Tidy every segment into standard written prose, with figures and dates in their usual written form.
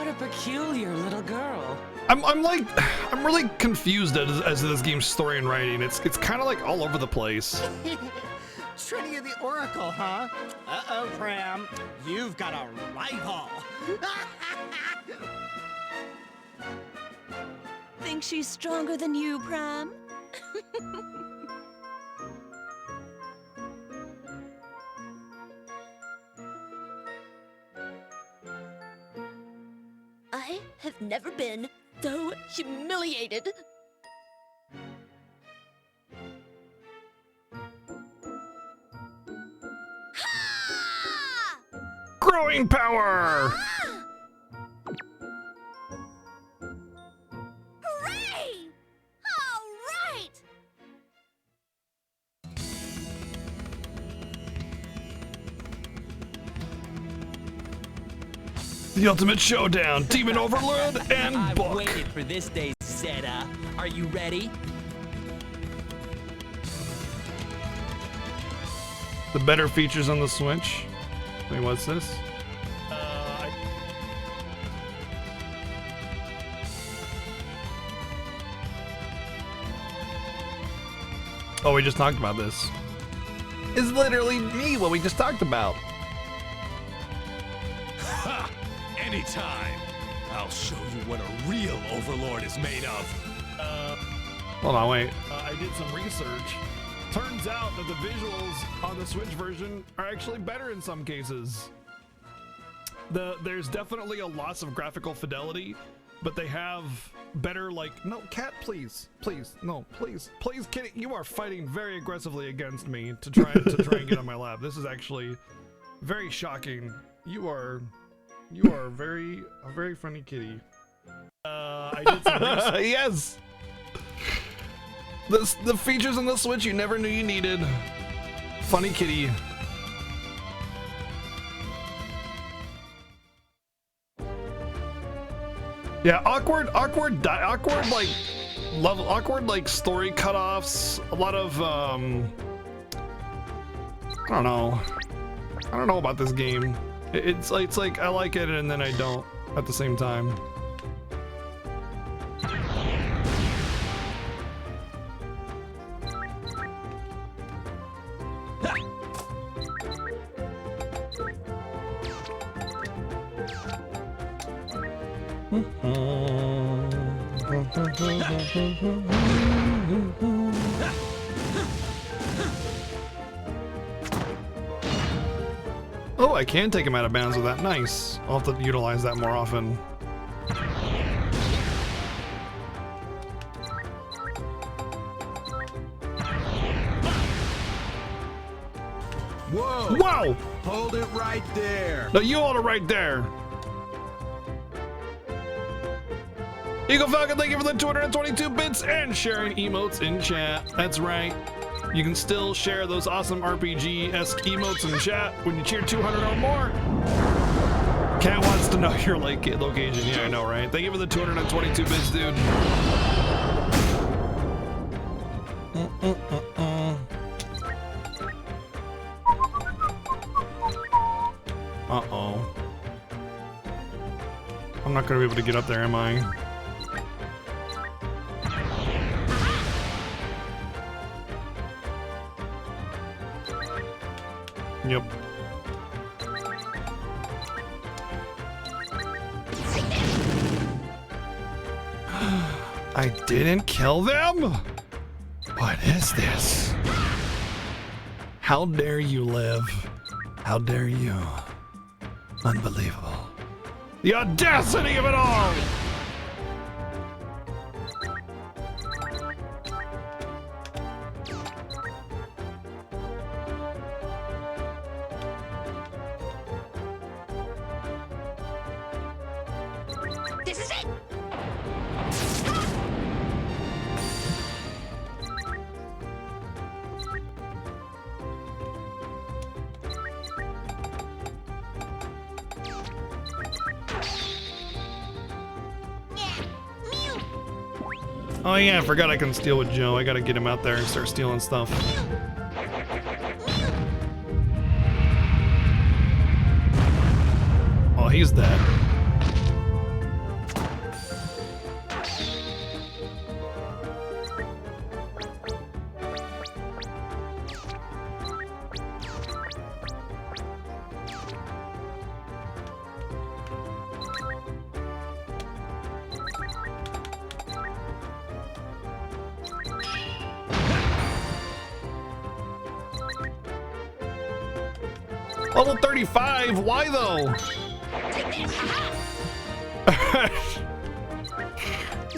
What a peculiar little girl. I'm really confused as to this game's story and writing. It's kind of like all over the place. Trinity of the Oracle, huh? Uh-oh, Pram. You've got a rival. Think she's stronger than you, Pram? I have never been so humiliated. Growing power! Hooray! All right! The ultimate showdown, Demon Overlord and Book. I've waited for this day, Zeta. Are you ready? The better features on the Switch. Wait, what's this? Oh, we just talked about this. It's literally me, what we just talked about. Ha! Anytime. I'll show you what a real overlord is made of. Hold on, wait. I did some research. Turns out that the visuals on the Switch version are actually better in some cases. There's definitely a loss of graphical fidelity, but they have better, like, no, cat, please, no, please, kitty, you are fighting very aggressively against me to try and get on my lap. This is actually very shocking. You are a very funny kitty. I did some research. Yes. The features on the Switch you never knew you needed. Funny kitty. Yeah, awkward like story cutoffs. A lot of I don't know about this game. It's like I like it and then I don't at the same time. Oh, I can take him out of bounds with that. Nice. I'll have to utilize that more often. Whoa! Wow! Hold it right there. No, you hold it right there. Eagle Falcon, thank you for the 222 bits and sharing emotes in chat. That's right. You can still share those awesome RPG-esque emotes in chat when you cheer 200 or more. Cat wants to know your location. Yeah, I know, right? Thank you for the 222 bits, dude. Uh-oh. I'm not gonna be able to get up there, am I? Yep. I didn't kill them? What is this? How dare you live? How dare you? Unbelievable. The audacity of it all! This is it! Oh yeah, I forgot I can steal with Joe. I gotta get him out there and start stealing stuff. Oh, he's dead. Level 35? Why though?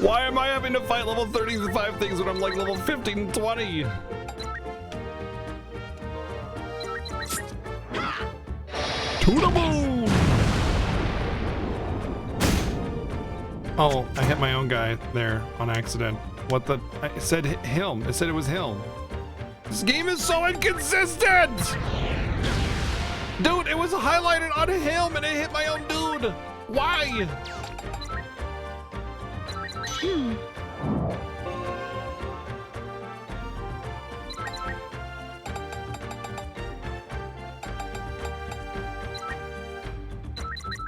Why am I having to fight level 35 things when I'm like level 15, 20? To the moon! Oh, I hit my own guy there on accident. What the? It said him. It said it was him. This game is so inconsistent! Dude, it was highlighted on him and it hit my own dude. Why?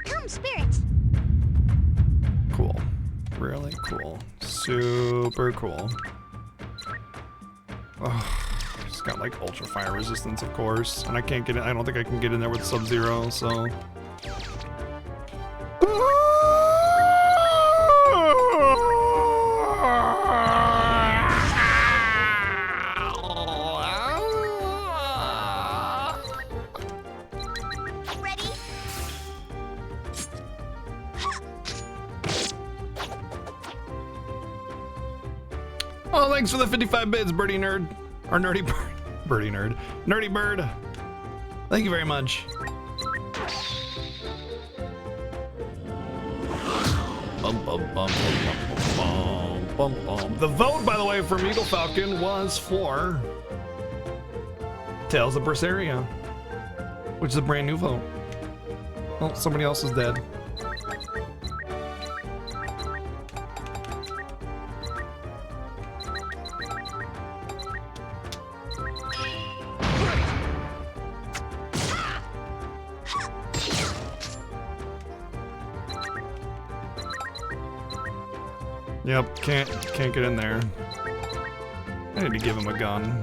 Come, spirits. Cool. Really cool. Super cool. Oh, just got like ultra fire resistance, of course, and I can't get it. I don't think I can get in there with Sub-Zero, so. Ready? Oh, thanks for the 55 bits, Birdie Nerd. Or Nerdy Bird. Birdie Nerd. Nerdy Bird. Thank you very much. The vote, by the way, from Eagle Falcon was for Tales of Berseria, which is a brand new vote. Oh, somebody else is dead. Yep, can't get in there. I need to give him a gun.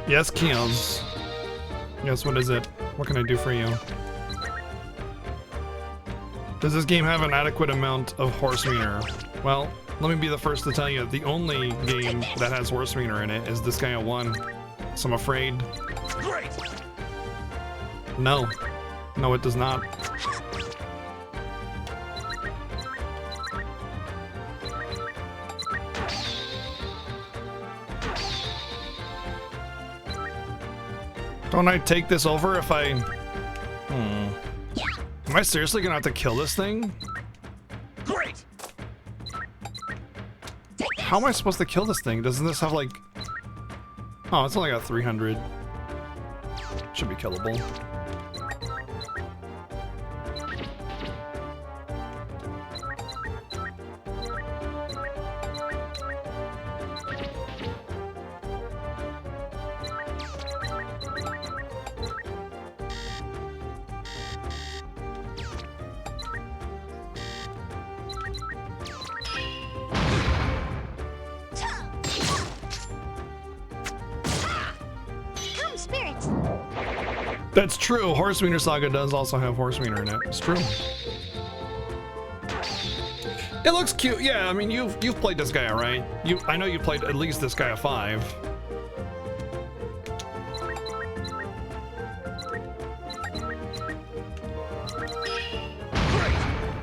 Yes, Kios. Yes, what is it? What can I do for you? Does this game have an adequate amount of horse wiener? Well, let me be the first to tell you, the only game that has horse wiener in it is this guy 1. So I'm afraid. Great. No. No, it does not. Don't I take this over if I... Am I seriously gonna have to kill this thing? Great. How am I supposed to kill this thing? Doesn't this have like... Oh, it's only got 300. Should be killable. Come, spirits. That's true. Horse Wiener Saga does also have Horse Wiener in it. It's true. It looks cute. Yeah, I mean, you've played this guy, right? I know you played at least this guy a 5.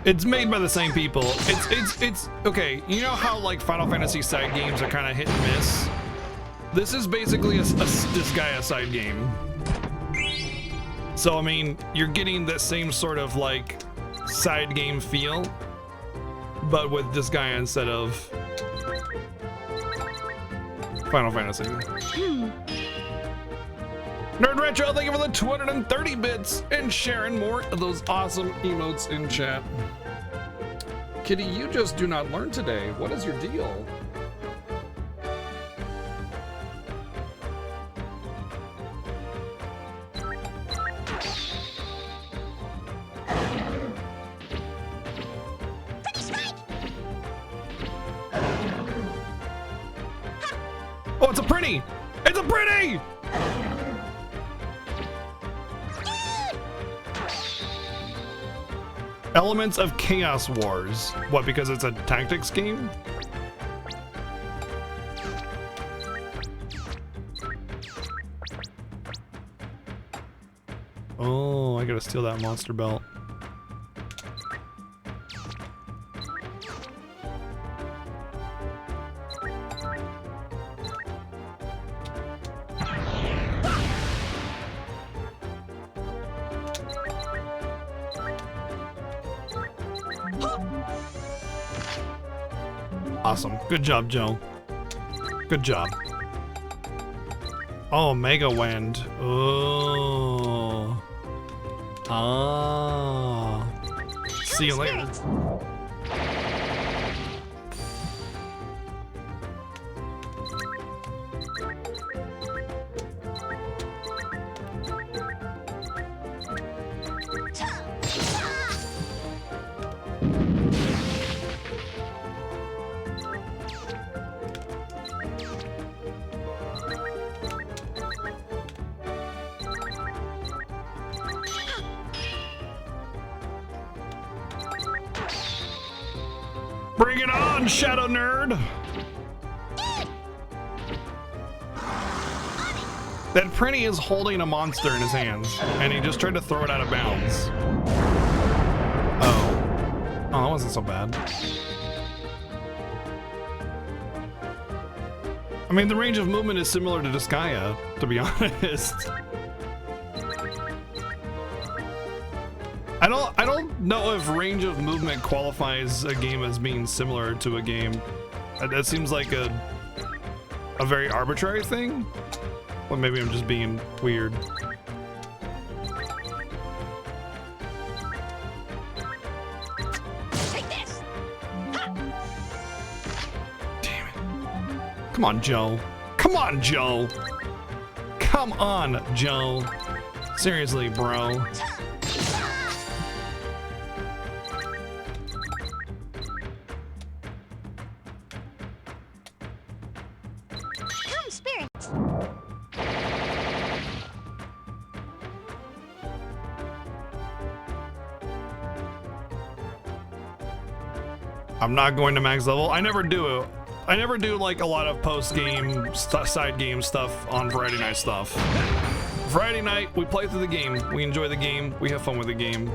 It's made by the same people. It's okay. You know how like Final Fantasy side games are kind of hit and miss? This is basically this guy a side game. So I mean, you're getting the same sort of like side game feel, but with this guy instead of Final Fantasy. Nerd Retro, thank you for the 230 bits and sharing more of those awesome emotes in chat. Kitty, you just do not learn today. What is your deal? Oh, it's a pretty! It's a pretty! Elements of Chaos Wars. What, because it's a tactics game? Oh, I gotta steal that monster belt. Awesome. Good job, Joe. Good job. Oh, Mega Wind. Oh. Ah. See you later. Bring it on, Shadow Nerd! That Prinny is holding a monster in his hands, and he just tried to throw it out of bounds. Oh. Oh, that wasn't so bad. I mean, the range of movement is similar to Disgaea, to be honest. I don't know if range of movement qualifies a game as being similar to a game. That seems like a very arbitrary thing. Well, maybe I'm just being weird. Take this. Damn it. Come on, Joe. Come on, Joe. Come on, Joe. Seriously, bro. Come, spirits. I'm not going to max level. I never do. I never do like a lot of post-game side game stuff on Friday night stuff. Friday night, we play through the game. We enjoy the game. We have fun with the game.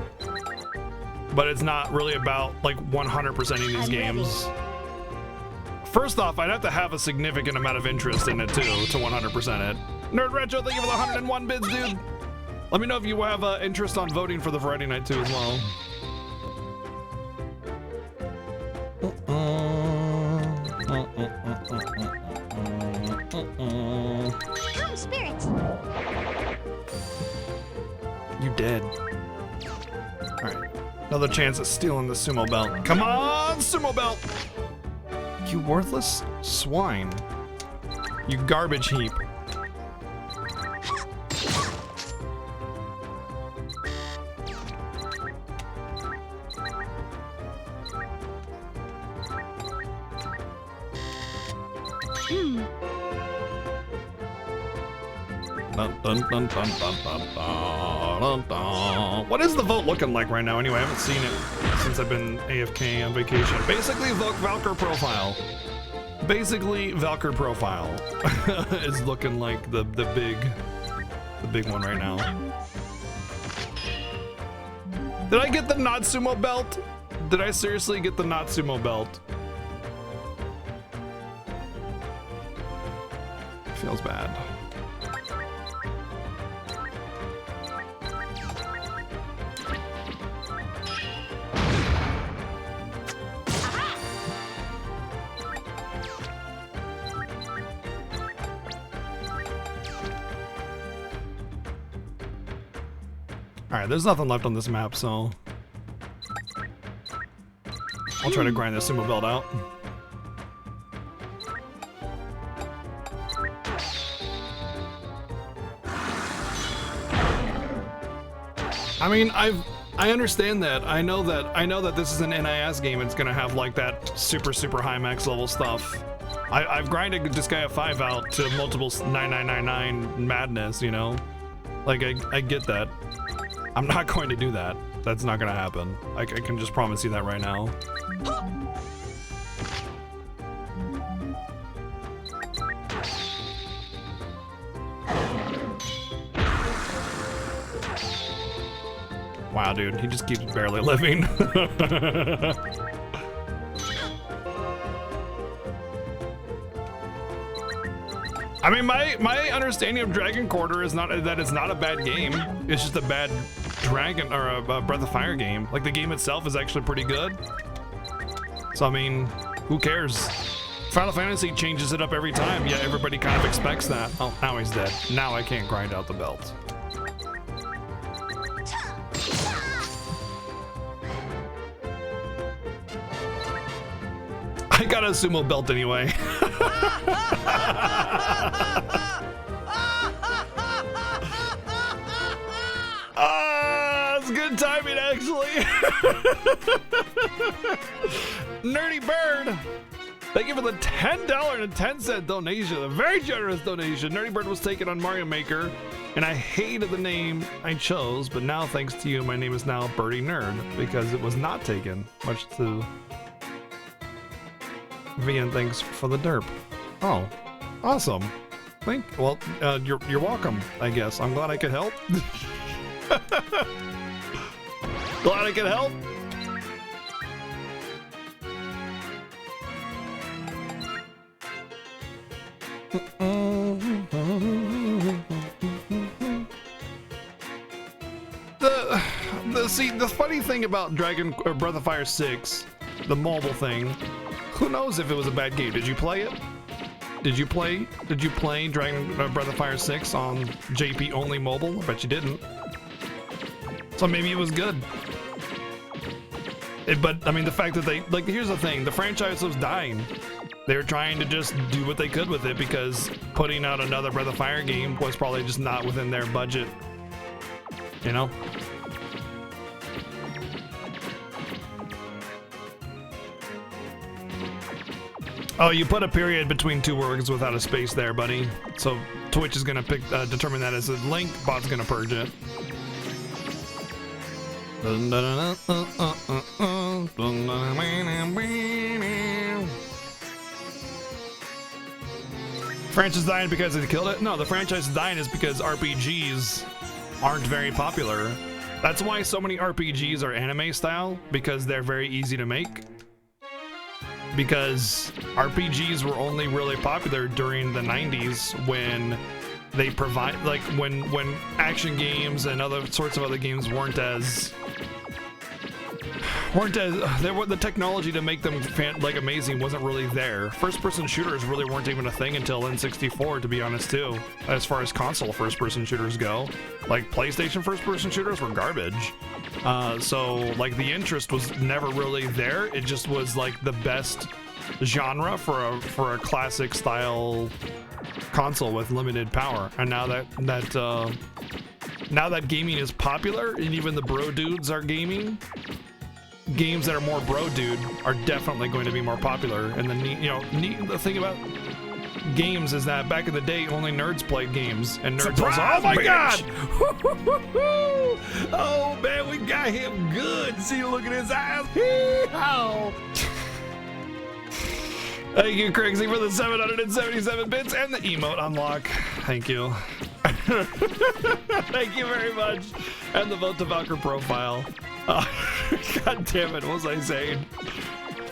But it's not really about like 100%ing these games. First off, I'd have to have a significant amount of interest in it too to 100% it. Nerd Retro, thank you for the 101 bids, dude. Let me know if you have interest on voting for the Friday night too as well. Come, spirits. You dead. Alright. Another chance at stealing the sumo belt. Come on, sumo belt! You worthless swine. You garbage heap. Dun, dun, dun, dun, dun, dun, dun, dun. What is the vote looking like right now? Anyway, I haven't seen it since I've been AFK on vacation. Basically, Valkyr profile. Basically, Valkyr profile is looking like the big one right now. Did I get the Natsumo belt? Did I seriously get the Natsumo belt? Feels bad. Alright, there's nothing left on this map, so I'll try to grind this sumo belt out. I mean, I understand that. I know that this is an NIS game. It's gonna have like that super high max level stuff. I've grinded Disgaea 5 out to multiple 9999 madness, you know? Like I get that. I'm not going to do that. That's not gonna happen. I can just promise you that right now. Wow, dude, he just keeps barely living. I mean, my understanding of Dragon Quarter is not that it's not a bad game. It's just a bad Dragon or a Breath of Fire game. Like the game itself is actually pretty good. So I mean, who cares? Final Fantasy changes it up every time. Yeah, everybody kind of expects that. Oh, now he's dead. Now I can't grind out the belt. I got a sumo belt anyway. It's good timing, actually. Nerdy Bird, thank you for the $10.10 donation. A very generous donation. Nerdy Bird was taken on Mario Maker, and I hated the name I chose, but now thanks to you, my name is now Birdie Nerd, because it was not taken, much to Vian, thanks for the derp. Oh, awesome. Well, you're welcome, I guess. I'm glad I could help. Glad I could help. The funny thing about Breath of Fire 6, the mobile thing, who knows if it was a bad game? Did you play it? Did you play Breath of Fire 6 on JP only mobile? I bet you didn't. So maybe it was good. But I mean, the fact that they, like, here's the thing, the franchise was dying. They were trying to just do what they could with it because putting out another Breath of Fire game was probably just not within their budget. You know? Oh, you put a period between two words without a space there, buddy. So Twitch is gonna determine that as a link. Bot's gonna purge it. Franchise dying because they killed it? No, the franchise is dying is because RPGs aren't very popular. That's why so many RPGs are anime style, because they're very easy to make. Because RPGs were only really popular during the 90s when they provide, like, when action games and other sorts of other games weren't as the technology to make them amazing wasn't really there. First-person shooters really weren't even a thing until N64, to be honest, too. As far as console first-person shooters go, like PlayStation first-person shooters were garbage. So like the interest was never really there. It just was like the best genre for a classic style console with limited power. And now that gaming is popular and even the bro dudes are gaming, games that are more bro dude are definitely going to be more popular. And the thing about games is that back in the day only nerds played games, and nerds also, oh my god, oh man, we got him good. See, look at his eyes. Oh. Thank you, Craigsy, for the 777 bits and the emote unlock. Thank you. Thank you very much. And the vote to Valkyr profile. God damn it, what was I saying?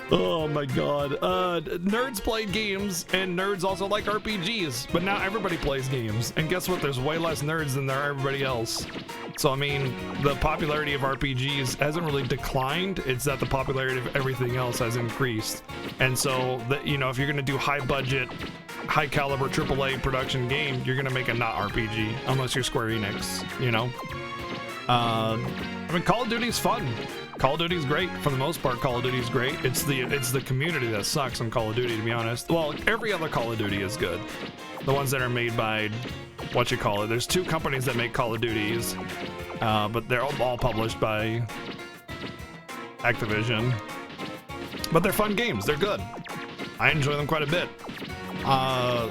Oh my god. Nerds play games, and nerds also like RPGs, but now everybody plays games. And guess what? There's way less nerds than there are everybody else. So I mean, the popularity of RPGs hasn't really declined. It's that the popularity of everything else has increased. And so, if you're gonna do high budget, high caliber AAA production game, you're gonna make a not RPG, unless you're Square Enix, you know? I mean, Call of Duty's fun. Call of Duty's great. For the most part, Call of Duty's great. It's the community that sucks on Call of Duty, to be honest. Well, every other Call of Duty is good. The ones that are made by, there's two companies that make Call of Duties, but they're all published by Activision. But they're fun games. They're good. I enjoy them quite a bit.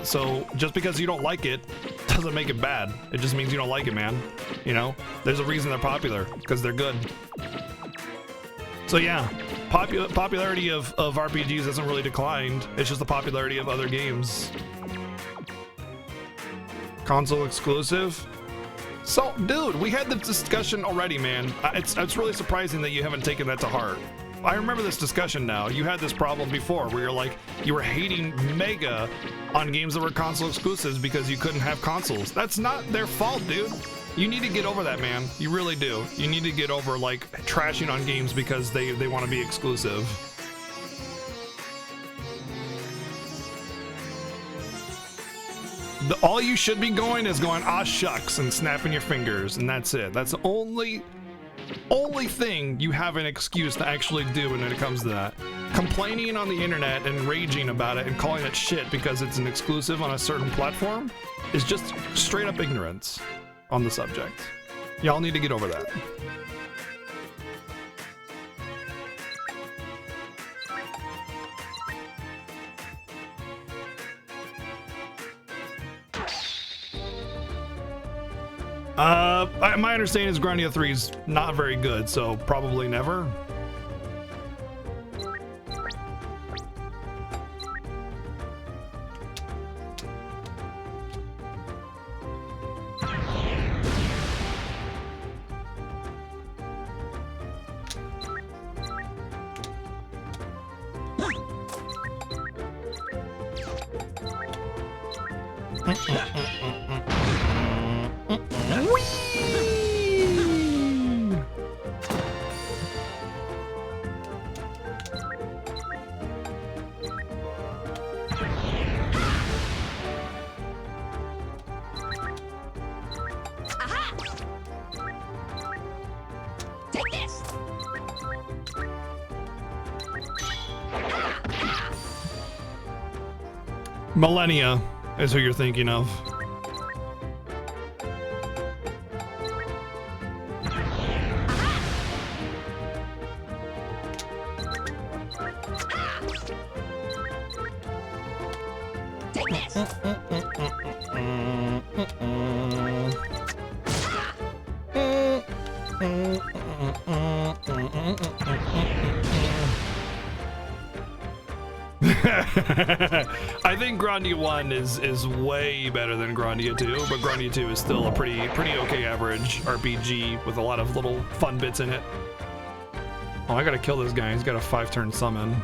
So just because you don't like it doesn't make it bad. It just means you don't like it, man. You know, there's a reason they're popular, because they're good. So yeah, popularity of RPGs hasn't really declined. It's just the popularity of other games. Console exclusive? So, dude, we had the discussion already, man. It's really surprising that you haven't taken that to heart. I remember this discussion now. You had this problem before where you're like, you were hating Mega on games that were console exclusives because you couldn't have consoles. That's not their fault, dude. You need to get over that, man. You really do. You need to get over, like, trashing on games because they want to be exclusive. All you should be going is going, ah, shucks, and snapping your fingers, and that's it. That's the only thing you have an excuse to actually do when it comes to that. Complaining on the internet and raging about it and calling it shit because it's an exclusive on a certain platform is just straight up ignorance on the subject. Y'all need to get over that. My understanding is Grandia 3 is not very good, so probably never. Millennia is who you're thinking of. I think Grandia 1 is way better than Grandia 2, but Grandia 2 is still a pretty okay average RPG with a lot of little fun bits in it. Oh, I gotta kill this guy. He's got a 5-turn summon.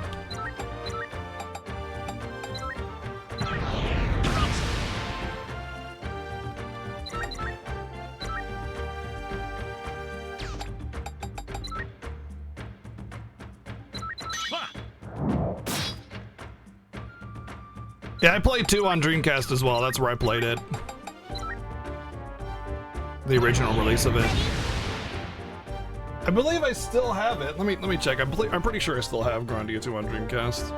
Yeah, I played 2 on Dreamcast as well. That's where I played it. The original release of it. I believe I still have it. Let me check. I'm pretty sure I still have Grandia 2 on Dreamcast.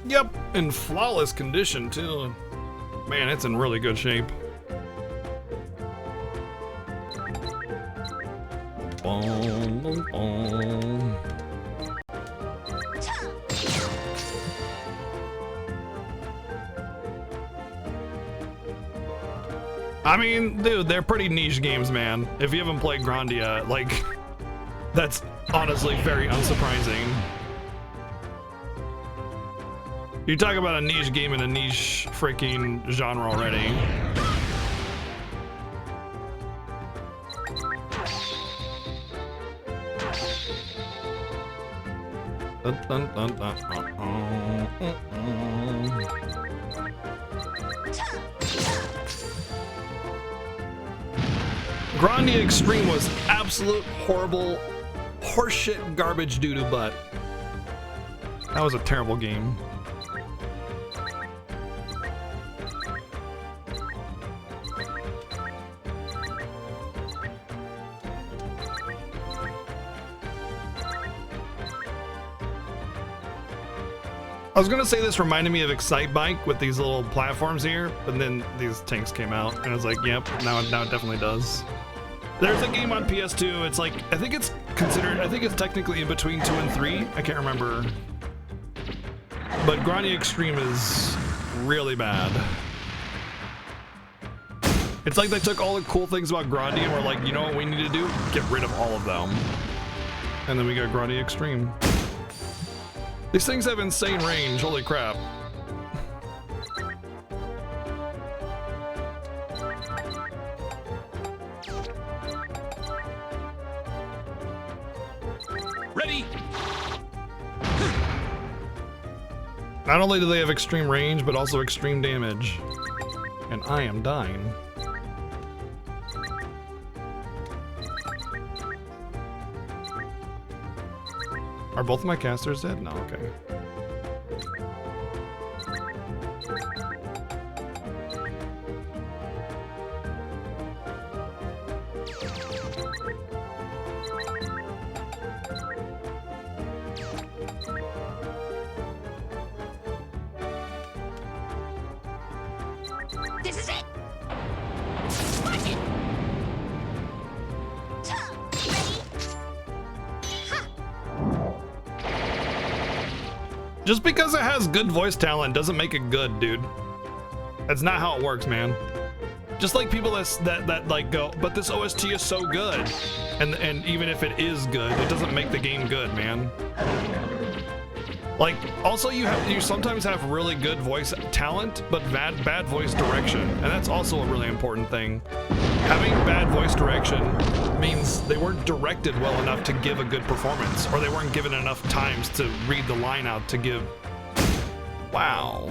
Yep, in flawless condition too. Man, it's in really good shape. Boom, boom, boom. I mean, dude, they're pretty niche games, man. If you haven't played Grandia, like, that's honestly very unsurprising. You talk about a niche game in a niche freaking genre already. Dun, dun, dun, dun, Grandia Extreme was absolute horrible horseshit garbage doo-doo butt. That was a terrible game. I was gonna say this reminded me of Excite Bike with these little platforms here, but then these tanks came out, and I was like, yep, now it definitely does. There's a game on PS2. It's like I think it's technically in between 2 and 3. I can't remember, but Grandia Extreme is really bad. It's like they took all the cool things about Grandia and were like, you know what we need to do? Get rid of all of them, and then we got Grandia Extreme. These things have insane range, holy crap. Ready? Not only do they have extreme range, but also extreme damage. And I am dying. Are both of my casters dead? No, okay. This is it. Smash it. Ready? Just because it has good voice talent doesn't make it good, dude. That's not how it works, man. Just like people that like go, but this OST is so good, and even if it is good, it doesn't make the game good, man. Like, also you sometimes have really good voice talent, but bad voice direction, and that's also a really important thing. Having bad voice direction means they weren't directed well enough to give a good performance, or they weren't given enough times to read the line out to give. Wow.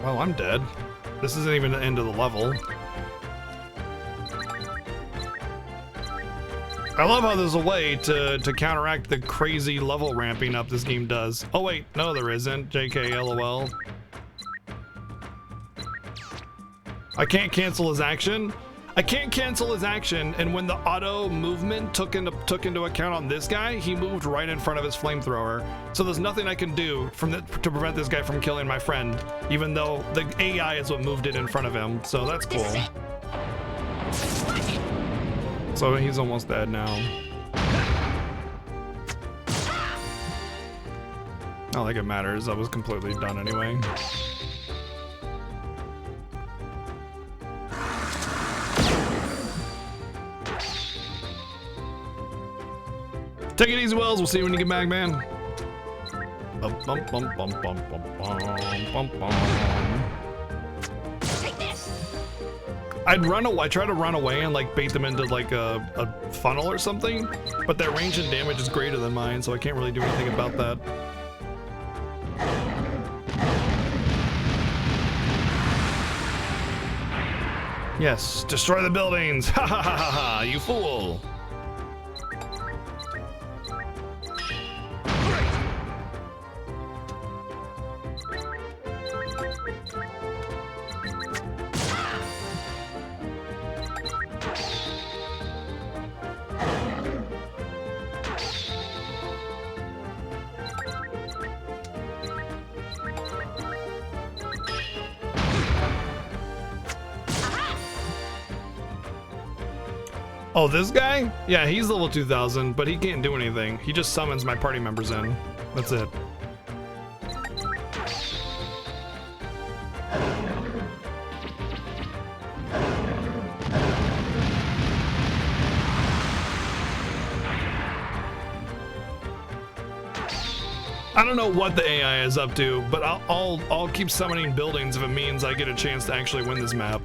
Well, I'm dead. This isn't even the end of the level. I love how there's a way to counteract the crazy level ramping up this game does. Oh wait, no there isn't. JK, LOL. I can't cancel his action. I can't cancel his action, and when the auto movement took into account on this guy, he moved right in front of his flamethrower. So there's nothing I can do to prevent this guy from killing my friend, even though the AI is what moved it in front of him. So that's cool. So he's almost dead now. Not like it matters. I was completely done anyway. Take it easy, Wells. We'll see you when you get back, man. Bum, bum, bum, bum, bum, bum, bum, bum. Take this. I try to run away and like bait them into like a funnel or something, but their range and damage is greater than mine, so I can't really do anything about that. Yes, destroy the buildings. Ha ha ha ha ha, you fool. Oh, this guy? Yeah, he's level 2000, but he can't do anything. He just summons my party members in. That's it. I don't know what the AI is up to, but I'll keep summoning buildings if it means I get a chance to actually win this map.